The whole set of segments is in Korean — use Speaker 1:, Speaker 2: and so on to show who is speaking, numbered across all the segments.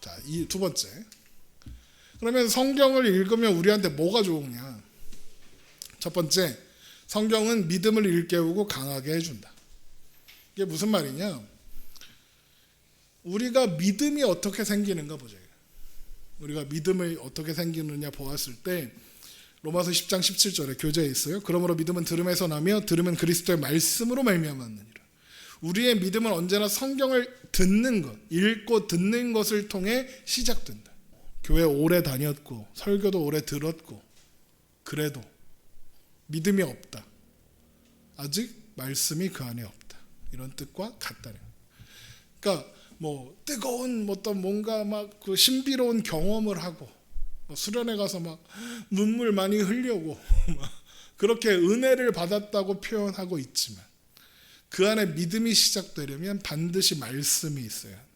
Speaker 1: 자, 이 두 번째. 그러면 성경을 읽으면 우리한테 뭐가 좋으냐? 첫 번째, 성경은 믿음을 일깨우고 강하게 해준다. 이게 무슨 말이냐? 우리가 믿음이 어떻게 생기는가 보죠. 우리가 믿음이 어떻게 생기느냐 보았을 때 로마서 10장 17절에 교재에 있어요. 그러므로 믿음은 들음에서 나며 들음은 그리스도의 말씀으로 말미암았느니라. 우리의 믿음은 언제나 성경을 듣는 것, 읽고 듣는 것을 통해 시작된다. 교회 오래 다녔고 설교도 오래 들었고 그래도 믿음이 없다. 아직 말씀이 그 안에 없다. 이런 뜻과 같다는 거예요. 그러니까 뜨거운 어떤 뭔가 막 그 신비로운 경험을 하고 수련회 가서 막 눈물 많이 흘려고 그렇게 은혜를 받았다고 표현하고 있지만 그 안에 믿음이 시작되려면 반드시 말씀이 있어야 한다.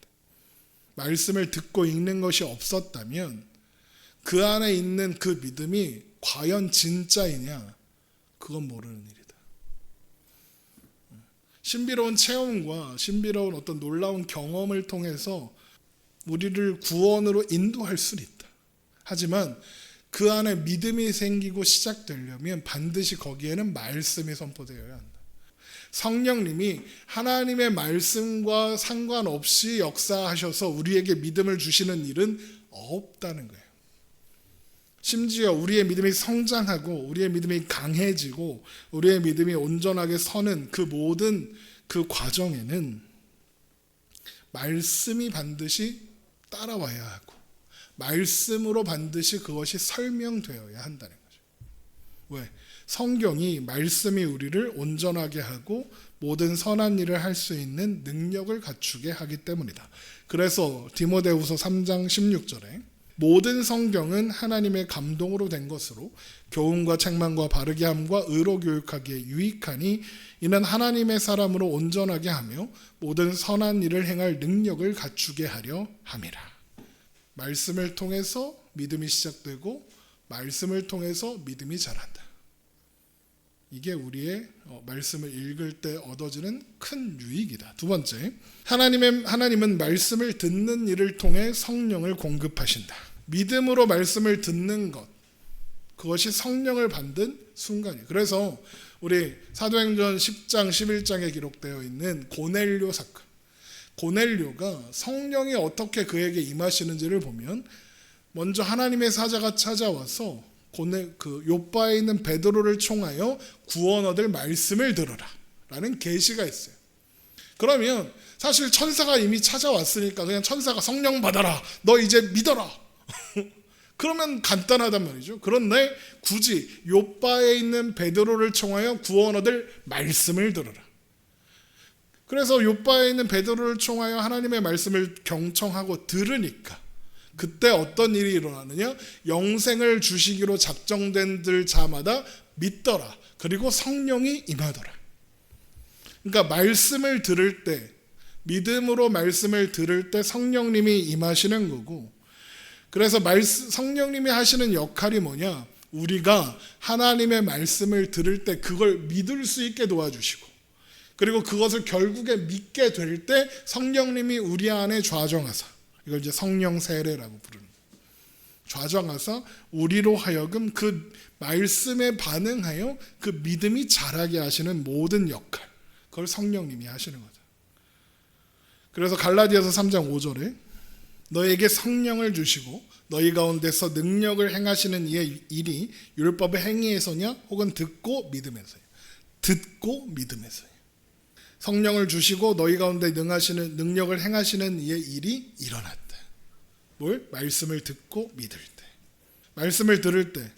Speaker 1: 말씀을 듣고 읽는 것이 없었다면 그 안에 있는 그 믿음이 과연 진짜이냐? 그건 모르는 일이다. 신비로운 체험과 신비로운 어떤 놀라운 경험을 통해서 우리를 구원으로 인도할 수는 있다. 하지만 그 안에 믿음이 생기고 시작되려면 반드시 거기에는 말씀이 선포되어야 한다. 성령님이 하나님의 말씀과 상관없이 역사하셔서 우리에게 믿음을 주시는 일은 없다는 거예요. 심지어 우리의 믿음이 성장하고 우리의 믿음이 강해지고 우리의 믿음이 온전하게 서는 그 모든 그 과정에는 말씀이 반드시 따라와야 하고 말씀으로 반드시 그것이 설명되어야 한다는 거죠. 왜? 성경이 말씀이 우리를 온전하게 하고 모든 선한 일을 할 수 있는 능력을 갖추게 하기 때문이다. 그래서 디모데후서 3장 16절에 모든 성경은 하나님의 감동으로 된 것으로 교훈과 책망과 바르게 함과 의로 교육하기에 유익하니 이는 하나님의 사람으로 온전하게 하며 모든 선한 일을 행할 능력을 갖추게 하려 함이라. 말씀을 통해서 믿음이 시작되고 말씀을 통해서 믿음이 자란다. 이게 우리의 말씀을 읽을 때 얻어지는 큰 유익이다. 두 번째, 하나님은 말씀을 듣는 일을 통해 성령을 공급하신다. 믿음으로 말씀을 듣는 것, 그것이 성령을 받는 순간이에요. 그래서 우리 사도행전 10장 11장에 기록되어 있는 고넬료 사건, 고넬료가 성령이 어떻게 그에게 임하시는지를 보면 먼저 하나님의 사자가 찾아와서 요바에 있는 베드로를 총하여 구원 얻을 말씀을 들어라 라는 계시가 있어요. 그러면 사실 천사가 이미 찾아왔으니까 그냥 천사가 성령 받아라, 너 이제 믿어라 그러면 간단하단 말이죠. 그런데 굳이 요바에 있는 베드로를 총하여 구원 얻을 말씀을 들어라. 그래서 요바에 있는 베드로를 총하여 하나님의 말씀을 경청하고 들으니까 그때 어떤 일이 일어나느냐? 영생을 주시기로 작정된 자마다 믿더라. 그리고 성령이 임하더라. 그러니까 말씀을 들을 때, 믿음으로 말씀을 들을 때 성령님이 임하시는 거고, 그래서 성령님이 하시는 역할이 뭐냐? 우리가 하나님의 말씀을 들을 때 그걸 믿을 수 있게 도와주시고, 그리고 그것을 결국에 믿게 될 때 성령님이 우리 안에 좌정하사, 이걸 이제 성령 세례라고 부르는 거예요. 좌정하사 우리로 하여금 그 말씀에 반응하여 그 믿음이 자라게 하시는 모든 역할, 그걸 성령님이 하시는 거죠. 그래서 갈라디아서 3장 5절에 너에게 성령을 주시고 너희 가운데서 능력을 행하시는 이의 일이 율법의 행위에서냐 혹은 듣고 믿음에서냐. 듣고 믿음에서냐. 성령을 주시고 너희 가운데 능력을 행하시는 이의 일이 일어났다. 뭘? 말씀을 듣고 믿을 때. 말씀을 들을 때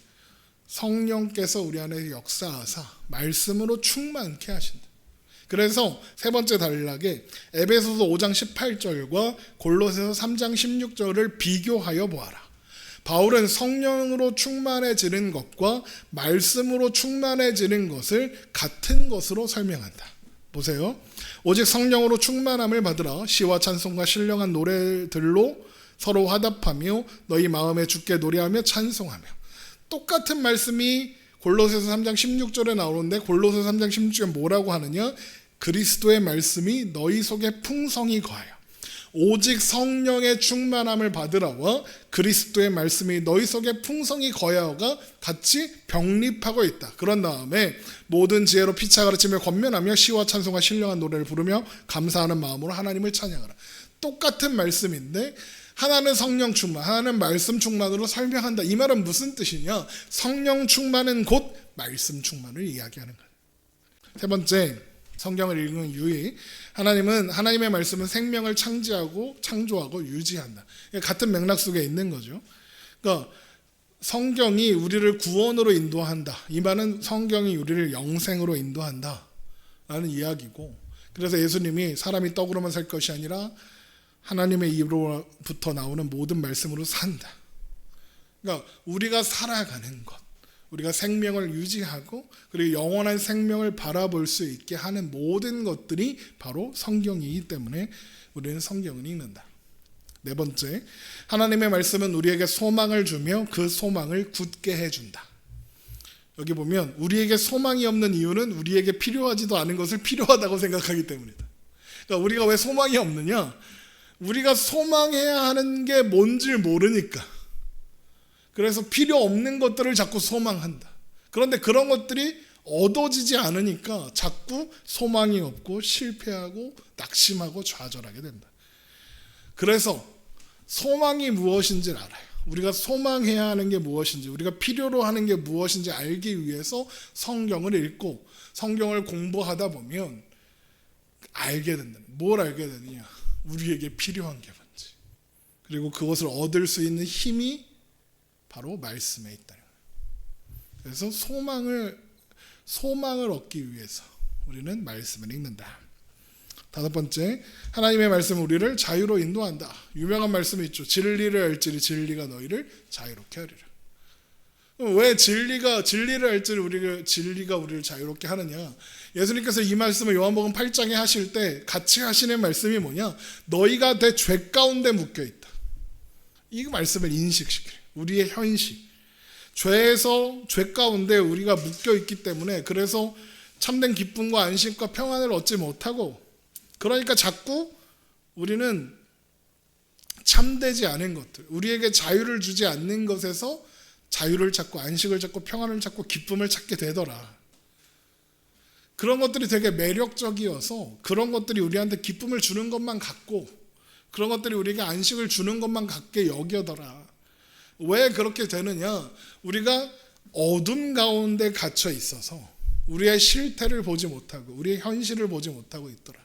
Speaker 1: 성령께서 우리 안에 역사하사 말씀으로 충만케 하신다. 그래서 세 번째 단락에 에베소서 5장 18절과 골로새서 3장 16절을 비교하여 보아라. 바울은 성령으로 충만해지는 것과 말씀으로 충만해지는 것을 같은 것으로 설명한다. 보세요. 오직 성령으로 충만함을 받으라. 시와 찬송과 신령한 노래들로 서로 화답하며 너희 마음에 주께 노래하며 찬송하며. 똑같은 말씀이 골로새서 3장 16절에 나오는데 골로새서 3장 16절에 뭐라고 하느냐? 그리스도의 말씀이 너희 속에 풍성히 거하여 오직 성령의 충만함을 받으라와 그리스도의 말씀이 너희 속에 풍성히 거하여가 같이 병립하고 있다. 그런 다음에 모든 지혜로 피차 가르치며 권면하며 시와 찬송과 신령한 노래를 부르며 감사하는 마음으로 하나님을 찬양하라. 똑같은 말씀인데 하나는 성령 충만, 하나는 말씀 충만으로 설명한다. 이 말은 무슨 뜻이냐? 성령 충만은 곧 말씀 충만을 이야기하는 거예요. 세 번째, 성경을 읽는 유의, 하나님은 하나님의 말씀은 생명을 창조하고 유지한다. 같은 맥락 속에 있는 거죠. 그러니까 성경이 우리를 구원으로 인도한다. 이 말은 성경이 우리를 영생으로 인도한다 라는 이야기고, 그래서 예수님이 사람이 떡으로만 살 것이 아니라 하나님의 입으로부터 나오는 모든 말씀으로 산다. 그러니까 우리가 살아가는 것, 우리가 생명을 유지하고 그리고 영원한 생명을 바라볼 수 있게 하는 모든 것들이 바로 성경이기 때문에 우리는 성경을 읽는다. 네 번째, 하나님의 말씀은 우리에게 소망을 주며 그 소망을 굳게 해준다. 여기 보면 우리에게 소망이 없는 이유는 우리에게 필요하지도 않은 것을 필요하다고 생각하기 때문이다. 그러니까 우리가 왜 소망이 없느냐? 우리가 소망해야 하는 게 뭔지 모르니까. 그래서 필요 없는 것들을 자꾸 소망한다. 그런데 그런 것들이 얻어지지 않으니까 자꾸 소망이 없고 실패하고 낙심하고 좌절하게 된다. 그래서 소망이 무엇인지를 알아요. 우리가 소망해야 하는 게 무엇인지, 우리가 필요로 하는 게 무엇인지 알기 위해서 성경을 읽고 성경을 공부하다 보면 알게 된다. 뭘 알게 되느냐? 우리에게 필요한 게 뭔지. 그리고 그것을 얻을 수 있는 힘이 바로 말씀에 있다. 그래서 소망을 얻기 위해서 우리는 말씀을 읽는다. 다섯 번째, 하나님의 말씀은 우리를 자유로 인도한다. 유명한 말씀이 있죠. 진리를 알지니 진리가 너희를 자유롭게 하리라. 왜 진리를 알지니 진리가 우리를 자유롭게 하느냐? 예수님께서 이 말씀을 요한복음 8장에 하실 때 같이 하시는 말씀이 뭐냐? 너희가 내 죄 가운데 묶여 있다. 이 말씀을 인식시켜요. 우리의 현실, 죄 가운데 우리가 묶여 있기 때문에 그래서 참된 기쁨과 안식과 평안을 얻지 못하고, 그러니까 자꾸 우리는 참되지 않은 것들, 우리에게 자유를 주지 않는 것에서 자유를 찾고 안식을 찾고 평안을 찾고 기쁨을 찾게 되더라. 그런 것들이 되게 매력적이어서 그런 것들이 우리한테 기쁨을 주는 것만 같고 그런 것들이 우리에게 안식을 주는 것만 같게 여겨더라. 왜 그렇게 되느냐? 우리가 어둠 가운데 갇혀 있어서 우리의 실태를 보지 못하고 우리의 현실을 보지 못하고 있더라.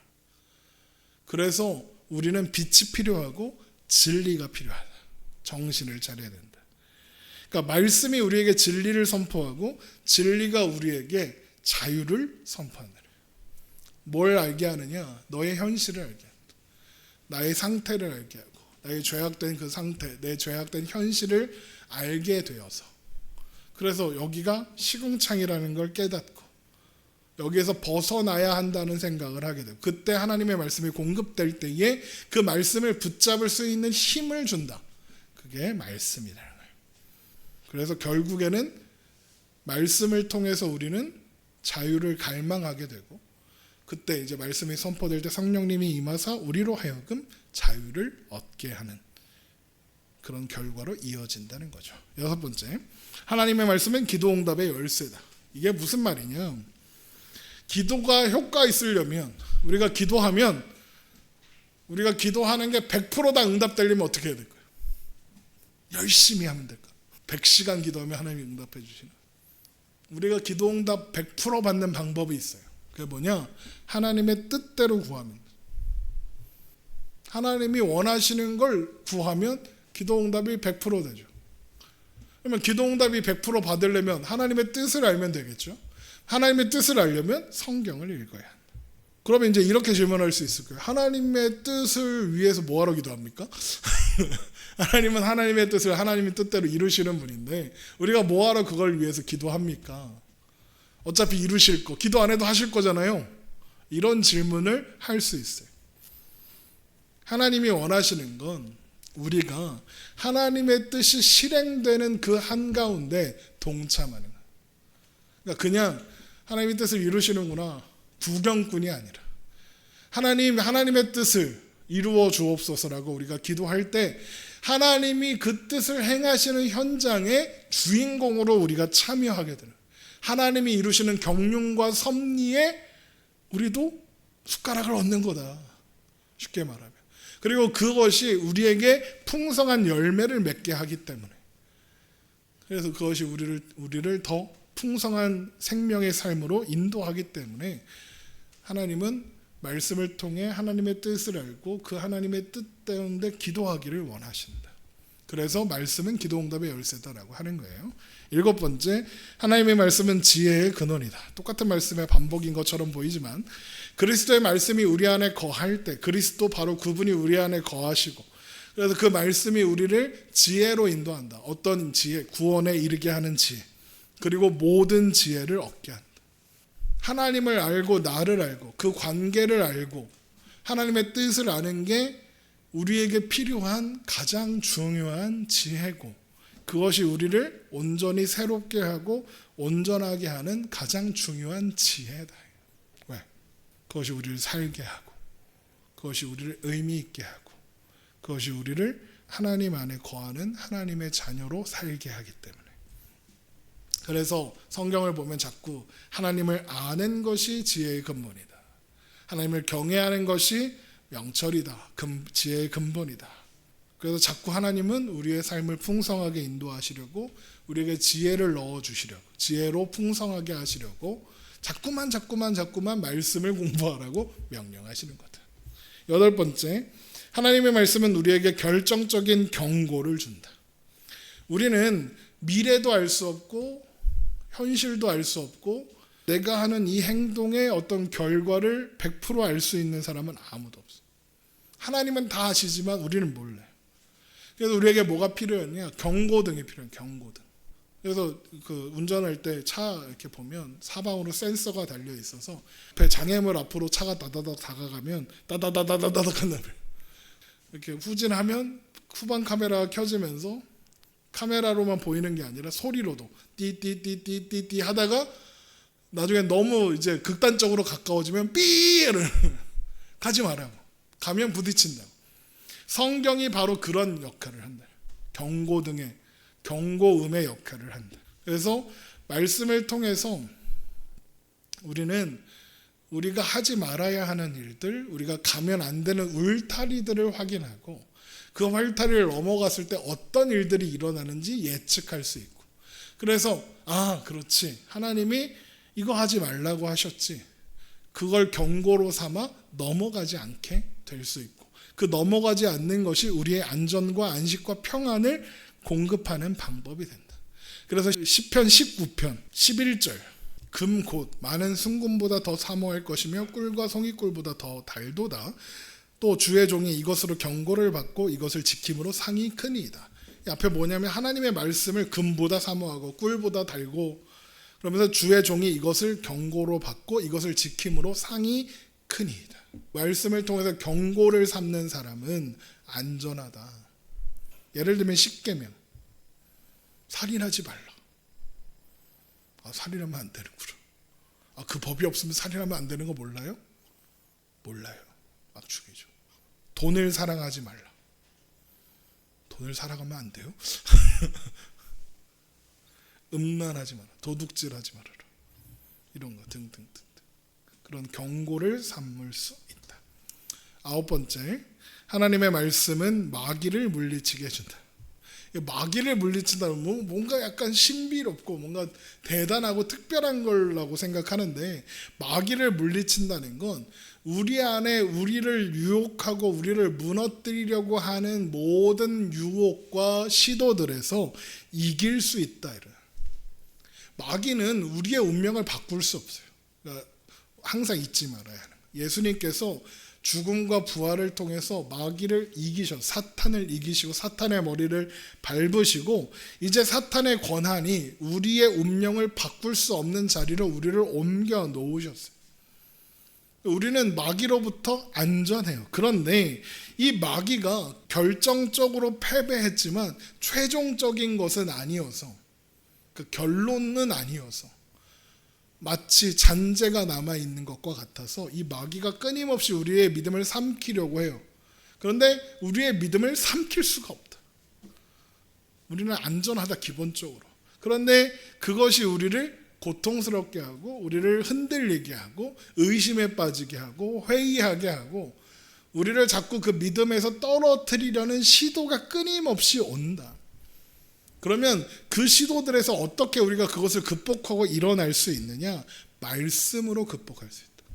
Speaker 1: 그래서 우리는 빛이 필요하고 진리가 필요하다. 정신을 차려야 된다. 그러니까 말씀이 우리에게 진리를 선포하고 진리가 우리에게 자유를 선포한다. 뭘 알게 하느냐? 너의 현실을 알게 한다. 나의 상태를 알게 하고 나의 죄악된 그 상태, 내 죄악된 현실을 알게 되어서, 그래서 여기가 시궁창이라는 걸 깨닫고 여기에서 벗어나야 한다는 생각을 하게 돼요. 그때 하나님의 말씀이 공급될 때에 그 말씀을 붙잡을 수 있는 힘을 준다. 그게 말씀이라는 거예요. 그래서 결국에는 말씀을 통해서 우리는 자유를 갈망하게 되고, 그때 이제 말씀이 선포될 때 성령님이 임하사 우리로 하여금 자유를 얻게 하는 그런 결과로 이어진다는 거죠. 여섯 번째, 하나님의 말씀은 기도응답의 열쇠다. 이게 무슨 말이냐? 기도가 효과 있으려면 우리가 기도하는 게 100%다 응답되려면 어떻게 해야 될까요? 열심히 하면 될까? 100시간 기도하면 하나님이 응답해 주시나? 우리가 기도응답 100% 받는 방법이 있어요. 그게 뭐냐? 하나님의 뜻대로 구하면, 하나님이 원하시는 걸 구하면 기도응답이 100% 되죠. 그러면 기도응답이 100% 받으려면 하나님의 뜻을 알면 되겠죠. 하나님의 뜻을 알려면 성경을 읽어야 한다. 그러면 이제 이렇게 질문할 수 있을 거예요. 하나님의 뜻을 위해서 뭐하러 기도합니까? 하나님은 하나님의 뜻을 하나님의 뜻대로 이루시는 분인데 우리가 뭐하러 그걸 위해서 기도합니까? 어차피 이루실 거, 기도 안 해도 하실 거잖아요. 이런 질문을 할 수 있어요. 하나님이 원하시는 건 우리가 하나님의 뜻이 실행되는 그 한가운데 동참하는 거예요. 그러니까 그냥 하나님의 뜻을 이루시는구나 구경꾼이 아니라 하나님의 뜻을 이루어 주옵소서라고 우리가 기도할 때 하나님이 그 뜻을 행하시는 현장의 주인공으로 우리가 참여하게 되는, 하나님이 이루시는 경륜과 섭리에 우리도 숟가락을 얻는 거다, 쉽게 말하면. 그리고 그것이 우리에게 풍성한 열매를 맺게 하기 때문에, 그래서 그것이 우리를 더 풍성한 생명의 삶으로 인도하기 때문에 하나님은 말씀을 통해 하나님의 뜻을 알고 그 하나님의 뜻 때문에 기도하기를 원하신다. 그래서 말씀은 기도응답의 열쇠다라고 하는 거예요. 7번째, 하나님의 말씀은 지혜의 근원이다. 똑같은 말씀의 반복인 것처럼 보이지만 그리스도의 말씀이 우리 안에 거할 때, 그리스도 바로 그분이 우리 안에 거하시고, 그래서 그 말씀이 우리를 지혜로 인도한다. 어떤 지혜? 구원에 이르게 하는 지혜, 그리고 모든 지혜를 얻게 한다. 하나님을 알고 나를 알고 그 관계를 알고 하나님의 뜻을 아는 게 우리에게 필요한 가장 중요한 지혜고, 그것이 우리를 온전히 새롭게 하고 온전하게 하는 가장 중요한 지혜다. 왜? 그것이 우리를 살게 하고, 그것이 우리를 의미 있게 하고, 그것이 우리를 하나님 안에 거하는 하나님의 자녀로 살게 하기 때문에. 그래서 성경을 보면 자꾸 하나님을 아는 것이 지혜의 근본이다, 하나님을 경외하는 것이 명철이다, 지혜의 근본이다. 그래서 자꾸 하나님은 우리의 삶을 풍성하게 인도하시려고, 우리에게 지혜를 넣어주시려고, 지혜로 풍성하게 하시려고 자꾸만 말씀을 공부하라고 명령하시는 거다. 8번째, 하나님의 말씀은 우리에게 결정적인 경고를 준다. 우리는 미래도 알 수 없고 현실도 알 수 없고 내가 하는 이 행동의 어떤 결과를 100% 알 수 있는 사람은 아무도 없어. 하나님은 다 아시지만 우리는 몰라요. 그래서 우리에게 뭐가 필요하냐? 경고등이 필요해요. 경고등. 그래서 그 운전할 때 차 이렇게 보면 사방으로 센서가 달려 있어서 배 장애물 앞으로 차가 다다닥 다가가면 다다다다다닥 한다며. 이렇게 후진하면 후방 카메라가 켜지면서 카메라로만 보이는 게 아니라 소리로도 띠띠띠띠띠띠 하다가 나중에 너무 이제 극단적으로 가까워지면 삐를 가지 말라고, 가면 부딪힌다고. 성경이 바로 그런 역할을 한다. 경고등의 경고음의 역할을 한다. 그래서 말씀을 통해서 우리는 우리가 하지 말아야 하는 일들, 우리가 가면 안 되는 울타리들을 확인하고 그 울타리를 넘어갔을 때 어떤 일들이 일어나는지 예측할 수 있고, 그래서 그렇지, 하나님이 이거 하지 말라고 하셨지, 그걸 경고로 삼아 넘어가지 않게 될 수 있고, 그 넘어가지 않는 것이 우리의 안전과 안식과 평안을 공급하는 방법이 된다. 그래서 시편 19편 11절, 금 곧 많은 순금보다 더 사모할 것이며 꿀과 송이꿀보다 더 달도다. 또 주의 종이 이것으로 경고를 받고 이것을 지킴으로 상이 크니이다. 이 앞에 뭐냐면 하나님의 말씀을 금보다 사모하고 꿀보다 달고, 그러면서 주의 종이 이것을 경고로 받고 이것을 지킴으로 상이 크니이다. 말씀을 통해서 경고를 삼는 사람은 안전하다. 예를 들면 십계명, 살인하지 말라. 살인하면 안 되는구나. 그 법이 없으면 살인하면 안 되는 거 몰라요? 몰라요. 막 죽이죠. 돈을 사랑하지 말라. 돈을 사랑하면 안 돼요? 음란하지 마라. 도둑질하지 말아라. 이런 거 등등등. 그런 경고를 삼을 수 있다. 9번째, 하나님의 말씀은 마귀를 물리치게 해준다. 마귀를 물리친다면 뭔가 약간 신비롭고 뭔가 대단하고 특별한 거라고 생각하는데, 마귀를 물리친다는 건 우리 안에 우리를 유혹하고 우리를 무너뜨리려고 하는 모든 유혹과 시도들에서 이길 수 있다. 마귀는 우리의 운명을 바꿀 수 없어요. 그러니까 항상 잊지 말아야 하는 거예요. 예수님께서 죽음과 부활을 통해서 마귀를 이기셔, 사탄을 이기시고 사탄의 머리를 밟으시고, 이제 사탄의 권한이 우리의 운명을 바꿀 수 없는 자리로 우리를 옮겨 놓으셨어요. 우리는 마귀로부터 안전해요. 그런데 이 마귀가 결정적으로 패배했지만 최종적인 것은 아니어서, 그 결론은 아니어서, 마치 잔재가 남아있는 것과 같아서 이 마귀가 끊임없이 우리의 믿음을 삼키려고 해요. 그런데 우리의 믿음을 삼킬 수가 없다. 우리는 안전하다 기본적으로. 그런데 그것이 우리를 고통스럽게 하고 우리를 흔들리게 하고 의심에 빠지게 하고 회의하게 하고 우리를 자꾸 그 믿음에서 떨어뜨리려는 시도가 끊임없이 온다. 그러면 그 시도들에서 어떻게 우리가 그것을 극복하고 일어날 수 있느냐? 말씀으로 극복할 수 있다.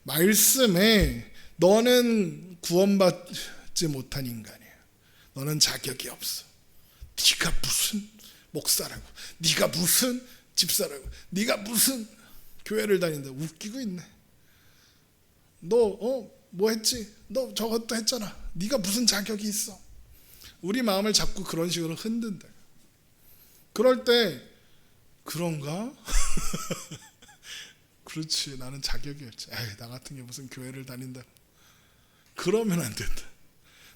Speaker 1: 말씀에 너는 구원받지 못한 인간이야. 너는 자격이 없어. 네가 무슨 목사라고, 네가 무슨 집사라고, 네가 무슨 교회를 다닌다. 웃기고 있네. 너 뭐 했지? 너 저것도 했잖아. 네가 무슨 자격이 있어? 우리 마음을 자꾸 그런 식으로 흔든다. 그럴 때 그런가? 그렇지, 나는 자격이 없지. 에이, 나 같은 게 무슨 교회를 다닌다. 그러면 안 된다.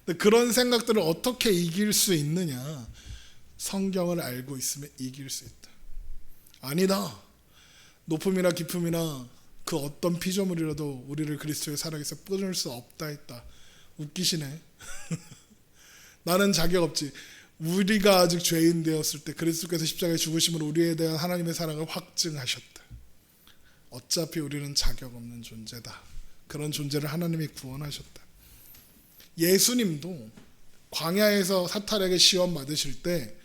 Speaker 1: 근데 그런 생각들을 어떻게 이길 수 있느냐? 성경을 알고 있으면 이길 수 있다. 아니다. 높음이나 깊음이나 그 어떤 피조물이라도 우리를 그리스도의 사랑에서 끊을 수 없다 했다. 웃기시네. 나는 자격 없지. 우리가 아직 죄인 되었을 때 그리스도께서 십자가에 죽으심으로 우리에 대한 하나님의 사랑을 확증하셨다. 어차피 우리는 자격 없는 존재다. 그런 존재를 하나님이 구원하셨다. 예수님도 광야에서 사탄에게 시험 받으실 때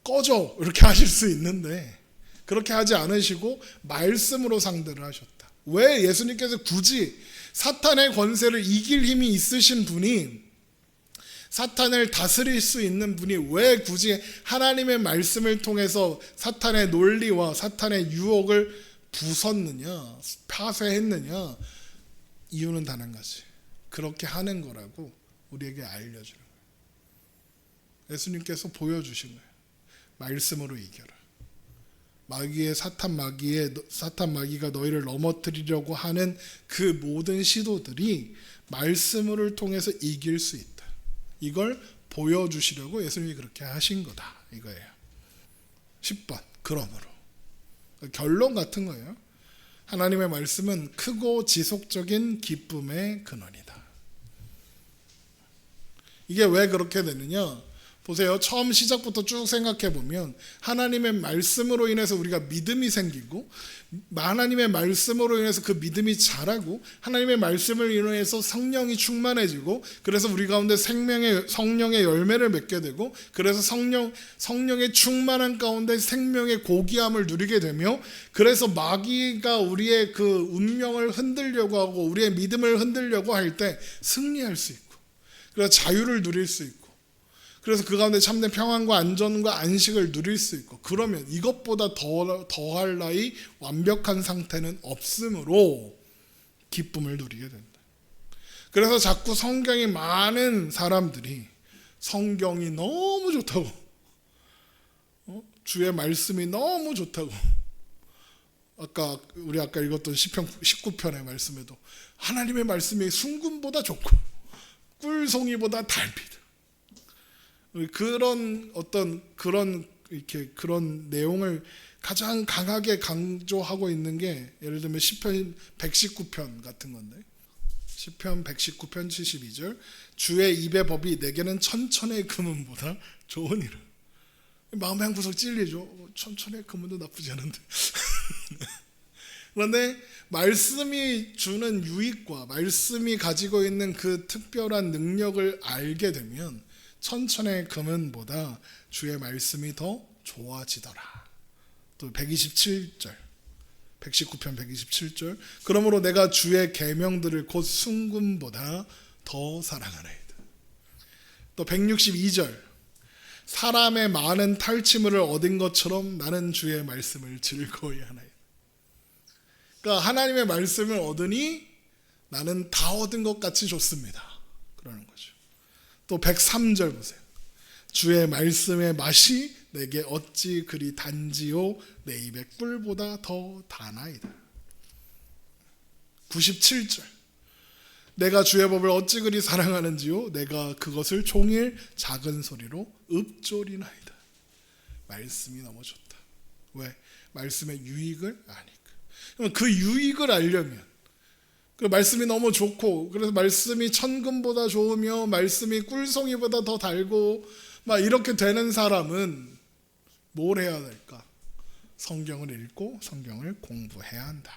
Speaker 1: 꺼져 이렇게 하실 수 있는데 그렇게 하지 않으시고 말씀으로 상대를 하셨다. 왜 예수님께서 굳이 사탄의 권세를 이길 힘이 있으신 분이, 사탄을 다스릴 수 있는 분이 왜 굳이 하나님의 말씀을 통해서 사탄의 논리와 사탄의 유혹을 부쉈느냐, 파쇄했느냐? 이유는 단 한 가지. 그렇게 하는 거라고 우리에게 알려주는 거예요. 예수님께서 보여주신 거예요. 말씀으로 이겨라. 사탄 마귀가 너희를 넘어뜨리려고 하는 그 모든 시도들이 말씀을 통해서 이길 수 있다. 이걸 보여주시려고 예수님이 그렇게 하신 거다. 이거예요. 10번. 그러므로. 결론 같은 거예요. 하나님의 말씀은 크고 지속적인 기쁨의 근원이다. 이게 왜 그렇게 되느냐? 보세요. 처음 시작부터 쭉 생각해 보면 하나님의 말씀으로 인해서 우리가 믿음이 생기고, 하나님의 말씀으로 인해서 그 믿음이 자라고, 하나님의 말씀을 인해서 성령이 충만해지고, 그래서 우리 가운데 성령의 열매를 맺게 되고, 그래서 성령의 충만한 가운데 생명의 고귀함을 누리게 되며, 그래서 마귀가 우리의 그 운명을 흔들려고 하고 우리의 믿음을 흔들려고 할 때 승리할 수 있고, 그래서 자유를 누릴 수 있고, 그래서 그 가운데 참된 평안과 안전과 안식을 누릴 수 있고, 그러면 이것보다 더할 나위 완벽한 상태는 없으므로 기쁨을 누리게 된다. 그래서 자꾸 성경이 많은 사람들이 성경이 너무 좋다고, 주의 말씀이 너무 좋다고, 우리 아까 읽었던 시편 19편의 말씀에도 하나님의 말씀이 순금보다 좋고 꿀송이보다 달비다. 그런 내용을 가장 강하게 강조하고 있는 게 예를 들면 시편 119편 같은 건데, 시편 119편 72절, 주의 입의 법이 내게는 천천의 금은보다 좋으니라. 마음의 한 구석 찔리죠. 천천의 금은도 나쁘지 않은데. 그런데 말씀이 주는 유익과 말씀이 가지고 있는 그 특별한 능력을 알게 되면 천천의 금은보다 주의 말씀이 더 좋아지더라. 또 119편 127절, 그러므로 내가 주의 계명들을 곧 순금보다 더 사랑하나이다. 또 162절, 사람의 많은 탈취물을 얻은 것처럼 나는 주의 말씀을 즐거이 하나이다. 그러니까 하나님의 말씀을 얻으니 나는 다 얻은 것 같이 좋습니다. 그러는 거죠. 또 103절 보세요. 주의 말씀의 맛이 내게 어찌 그리 단지요 내 입의 꿀보다 더 다나이다. 97절, 내가 주의 법을 어찌 그리 사랑하는지요 내가 그것을 종일 작은 소리로 읊조리나이다. 말씀이 너무 좋다. 왜? 말씀의 유익을 아니까. 그럼 그 유익을 알려면, 그 말씀이 너무 좋고, 그래서 말씀이 천금보다 좋으며 말씀이 꿀송이보다 더 달고 막 이렇게 되는 사람은 뭘 해야 될까? 성경을 읽고 성경을 공부해야 한다.